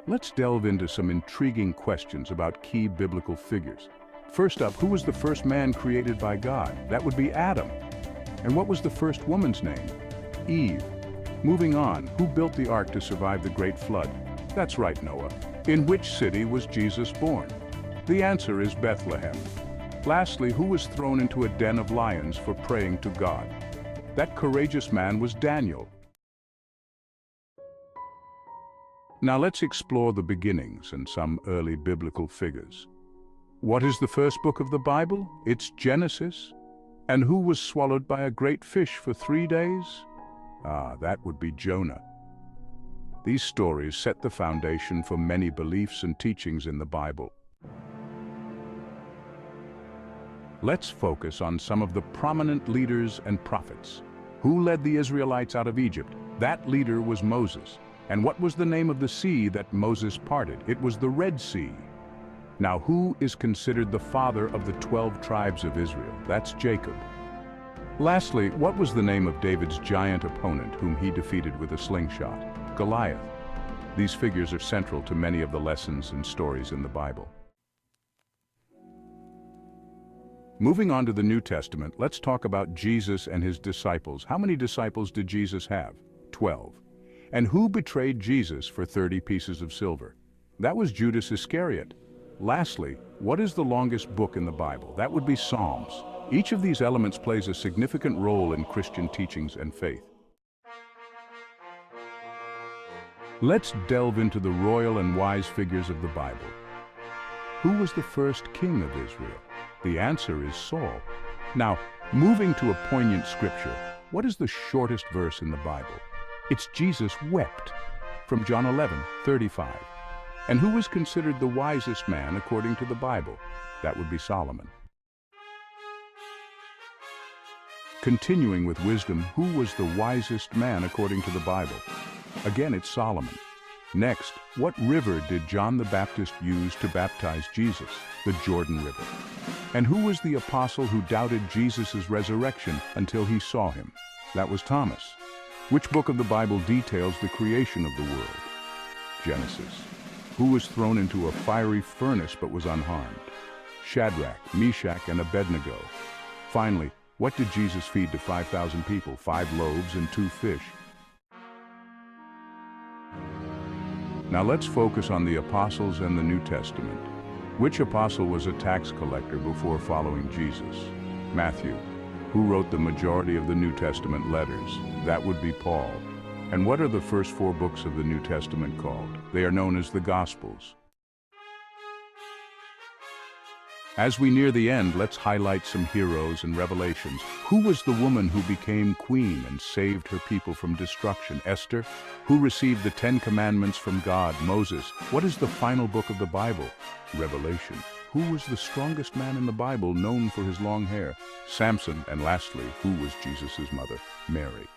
Let's delve into some intriguing questions about key biblical figures. First up, who was the first man created by God? That would be Adam. And what was the first woman's name? Eve. Moving on, who built the ark to survive the great flood? That's right, Noah. In which city was Jesus born? The answer is Bethlehem. Lastly, who was thrown into a den of lions for praying to God? That courageous man was Daniel. Now let's explore the beginnings and some early biblical figures. What is the first book of the Bible? It's Genesis. And who was swallowed by a great fish for 3 days? That would be Jonah. These stories set the foundation for many beliefs and teachings in the Bible. Let's focus on some of the prominent leaders and prophets. Who led the Israelites out of Egypt? That leader was Moses. And what was the name of the sea that Moses parted? It was the Red Sea. Now, who is considered the father of the 12 tribes of Israel? That's Jacob. Lastly, what was the name of David's giant opponent whom he defeated with a slingshot? Goliath. These figures are central to many of the lessons and stories in the Bible. Moving on to the New Testament, let's talk about Jesus and his disciples. How many disciples did Jesus have? 12. And who betrayed Jesus for 30 pieces of silver? That was Judas Iscariot. Lastly, what is the longest book in the Bible? That would be Psalms. Each of these elements plays a significant role in Christian teachings and faith. Let's delve into the royal and wise figures of the Bible. Who was the first king of Israel? The answer is Saul. Now, moving to a poignant scripture, what is the shortest verse in the Bible? It's Jesus wept, from John 11:35. And who was considered the wisest man according to the Bible? That would be Solomon. Continuing with wisdom, who was the wisest man according to the Bible? Again, it's Solomon. Next, what river did John the Baptist use to baptize Jesus? The Jordan River. And who was the apostle who doubted Jesus' resurrection until he saw him? That was Thomas. Which book of the Bible details the creation of the world? Genesis. Who was thrown into a fiery furnace but was unharmed? Shadrach, Meshach, and Abednego. Finally, what did Jesus feed to 5,000 people? 5 loaves and 2 fish. Now let's focus on the apostles and the New Testament. Which apostle was a tax collector before following Jesus? Matthew. Who wrote the majority of the New Testament letters? That would be Paul. And what are the first 4 books of the New Testament called? They are known as the Gospels. As we near the end, let's highlight some heroes and revelations. Who was the woman who became queen and saved her people from destruction? Esther. Who received the 10 Commandments from God? Moses. What is the final book of the Bible? Revelation. Who was the strongest man in the Bible known for his long hair? Samson. And lastly, who was Jesus' mother? Mary.